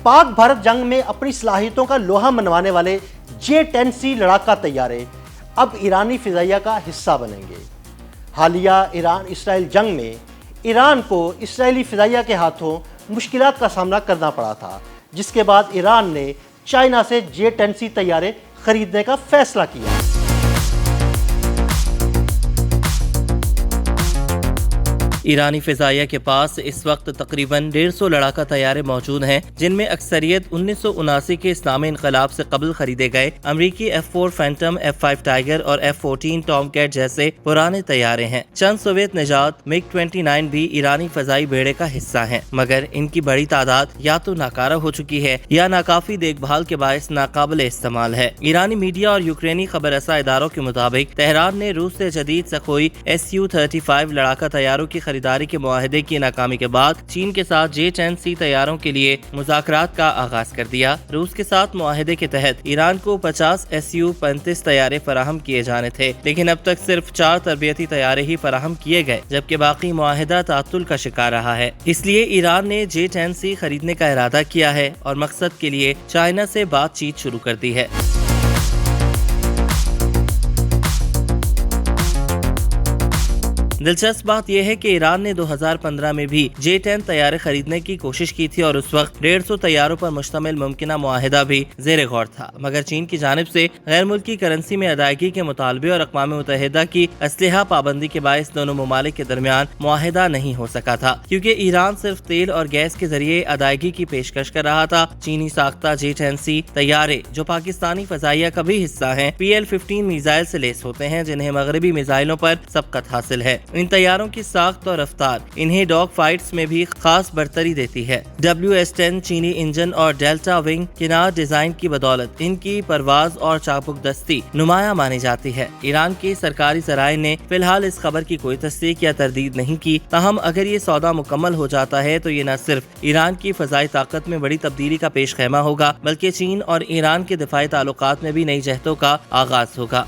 पाक भारत जंग में अपनी सलाहियतों का लोहा मनवाने वाले J-10C लड़ाका तैयारे अब ईरानी फिजाइया का हिस्सा बनेंगे। हालिया ईरान इसराइल जंग में ईरान को इसराइली फिजाइया के हाथों मुश्किलात का सामना करना पड़ा था, जिसके बाद ईरान ने चाइना से J-10C तैयारे खरीदने का फैसला किया। ईरानी फिजाइया के पास इस वक्त तकरीबन 150 लड़ाका तैयारे मौजूद हैं, जिनमें अक्सरियत 1979 के इस्लामी इनकलाब से कबल खरीदे गए अमरीकी F-4 फैंटम, F-5 टाइगर और F-14 टॉमकैट जैसे पुराने तैयारे हैं। चंद सोवियत निजात MiG-29 भी ईरानी फजाई बेड़े का हिस्सा हैं, मगर इनकी बड़ी तादाद या तो नाकारा हो चुकी है या नाकाफी देखभाल के बायस नाकाबिले इस्तेमाल है। ईरानी मीडिया और यूक्रेनी खबर रसा इदारों के मुताबिक तेहरान ने रूस से जदीद सखोई Su-35 लड़ाका तैयारों की खरीदारी के मुआहदे की नाकामी के बाद चीन के साथ J-10C तैयारों के लिए मुज़ाकरात का आगाज कर दिया। रूस के साथ मुआहदे के तहत ईरान को 50 Su-35 तैयारे फराहम किए जाने थे, लेकिन अब तक सिर्फ 4 तरबियती तैयारे ही फराहम किए गए, जबकि बाकी मुआहदा तातुल का शिकार रहा है। इसलिए ईरान ने J-10C खरीदने का इरादा किया है और मकसद के लिए चाइना से बातचीत शुरू कर दी है। दिलचस्प बात यह है कि ईरान ने 2015 में भी J-10 तैयारे खरीदने की कोशिश की थी और उस वक्त 150 तैयारों पर मुश्तमिल मुमकिना मुआहिदा भी ज़ेरे गौर था, मगर चीन की जानिब से गैर मुल्की करेंसी में अदायगी के मुतालबे और अक़वाम मुत्तहिदा की असलहा पाबंदी के बायस दोनों ममालिक के दरमियान मुआहिदा नहीं हो सका था, क्योंकि ईरान सिर्फ तेल और गैस के जरिए अदायगी की पेशकश कर रहा था। चीनी साख्ता J-10C तैयारे, जो पाकिस्तानी फजाइया का भी हिस्सा है, PL-15 मिसाइल से लेस होते हैं, जिन्हें मगरबी मिसाइलों पर सबकत हासिल है। इन तैयारों की साख्त और रफ्तार इन्हें डॉग फाइट्स में भी खास बरतरी देती है। WS-10 चीनी इंजन और डेल्टा विंग किनार डिजाइन की बदौलत इनकी परवाज और चाबुक दस्ती नुमाया मानी जाती है। ईरान की सरकारी ज़राए ने फिलहाल इस खबर की कोई तस्दीक या तरदीद नहीं की, ताहम अगर ये सौदा मुकम्मल हो जाता है तो ये न सिर्फ ईरान की फजाई ताकत में बड़ी तब्दीली का पेश खैमा होगा, बल्कि चीन और ईरान के दिफाई ताल्लुकात में भी नई जहतों का आगाज होगा।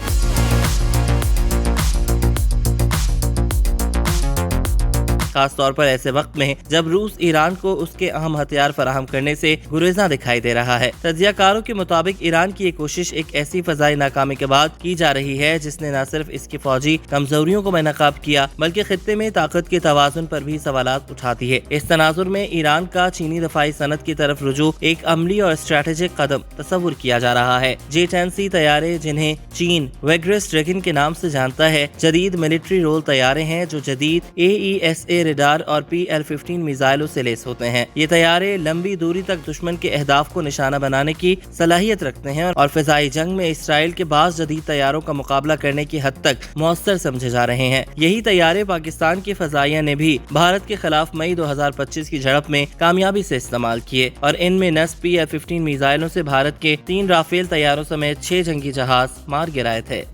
खास तौर पर ऐसे वक्त में जब रूस ईरान को उसके अहम हथियार फराहम करने से गुरेज़ां दिखाई दे रहा है। तज्ज़ियाकारों के मुताबिक ईरान की ये कोशिश एक ऐसी फजाई नाकामी के बाद की जा रही है जिसने न सिर्फ इसकी फौजी कमजोरियों को बेनकाब किया, बल्कि खित्ते में ताकत के तवाज़ुन पर भी सवालात उठाती है। इस तनाजुर में ईरान का चीनी दफाई सनत की तरफ रुजू एक अमली और स्ट्रेटेजिक कदम तस्वुर किया जा रहा है। J-10C तैयारे, जिन्हें चीन वेग्रेस ड्रैगन के नाम से जानता है, जदीद मिलिट्री रोल तैयारे हैं जो जदीद AESA रेडार और PL-15 मिसाइलों से लेस होते हैं। ये तैयारे लंबी दूरी तक दुश्मन के अहदाफ को निशाना बनाने की सलाहियत रखते हैं और फिजाई जंग में इसराइल के बाज़ जदीद तैयारों का मुकाबला करने की हद तक मौसर समझे जा रहे हैं। यही तैयारे पाकिस्तान के फजाइया ने भी भारत के खिलाफ मई 2025 की झड़प में कामयाबी से इस्तेमाल किए और इनमें नस्ब PL-15 मिसाइलों से भारत के 3 राफेल तैयारों समेत 6 जंगी जहाज मार गिराए थे।